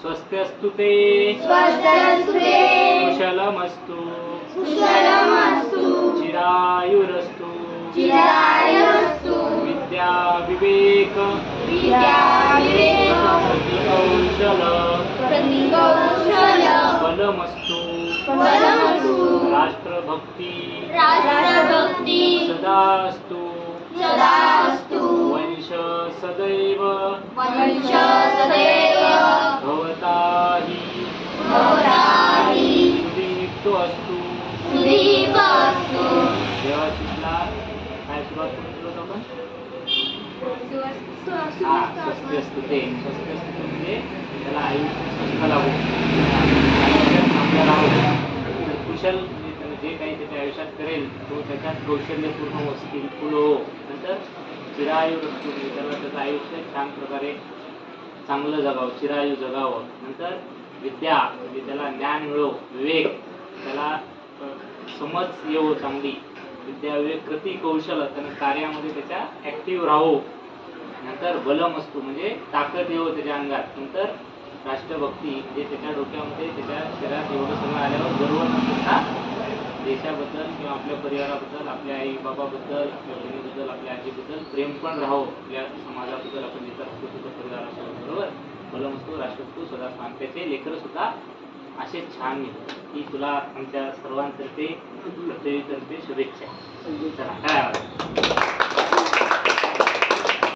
स्वस्त्यस्तु ते कुशलमस्तु चिरायुरस्तु विद्या विवेक कौशल बलमस्तु राष्ट्रभक्ति सदास्तु वंश सदैव भवता हि सुदीप्तोऽस्तु। देवा तिथला काय सुरुवात करून आपण स्वस्त्यस्तु ते म्हणजे त्याला आयुष्य स्वस्थ लावू आपल्याला कुशल जे काही त्याच्या आयुष्यात करेल तो त्याच्यात कौशल्यपूर्ण स्किलफुल हो. नंतर चिरायू असतो त्याला त्याचं आयुष्य छान प्रकारे चांगलं जगावं चिरायू जगावं. नंतर विद्या म्हणजे त्याला ज्ञान मिळो विवेक त्याला समज येवो चांगली विद्या विवेक कृती कौशल त्यानं कार्यामध्ये त्याच्या ऍक्टिव्ह राहो. नंतर बलम असतो म्हणजे ताकद येवो त्याच्या अंगात. नंतर राष्ट्रभक्ती म्हणजे त्याच्या डोक्यामध्ये त्याच्या शरीरात एवढं सगळं आल्यावर गर्व नसता देशाबद्दल किंवा आपल्या परिवाराबद्दल आपल्या आई बाबाबद्दल आपल्या बहिणीबद्दल आपल्या आजीबद्दल प्रेम पण राहो आपल्या समाजाबद्दल आपण जिथं असतो तिथं परिवारासोबत बरोबर. बलम असतो राष्ट्रभक्ती सदा स्थान त्याचे लेकर सुद्धा असे छान मिळतात की तुला आमच्या सर्वांतर्फे पृथ्वीतर्फे शुभेच्छा. चला काय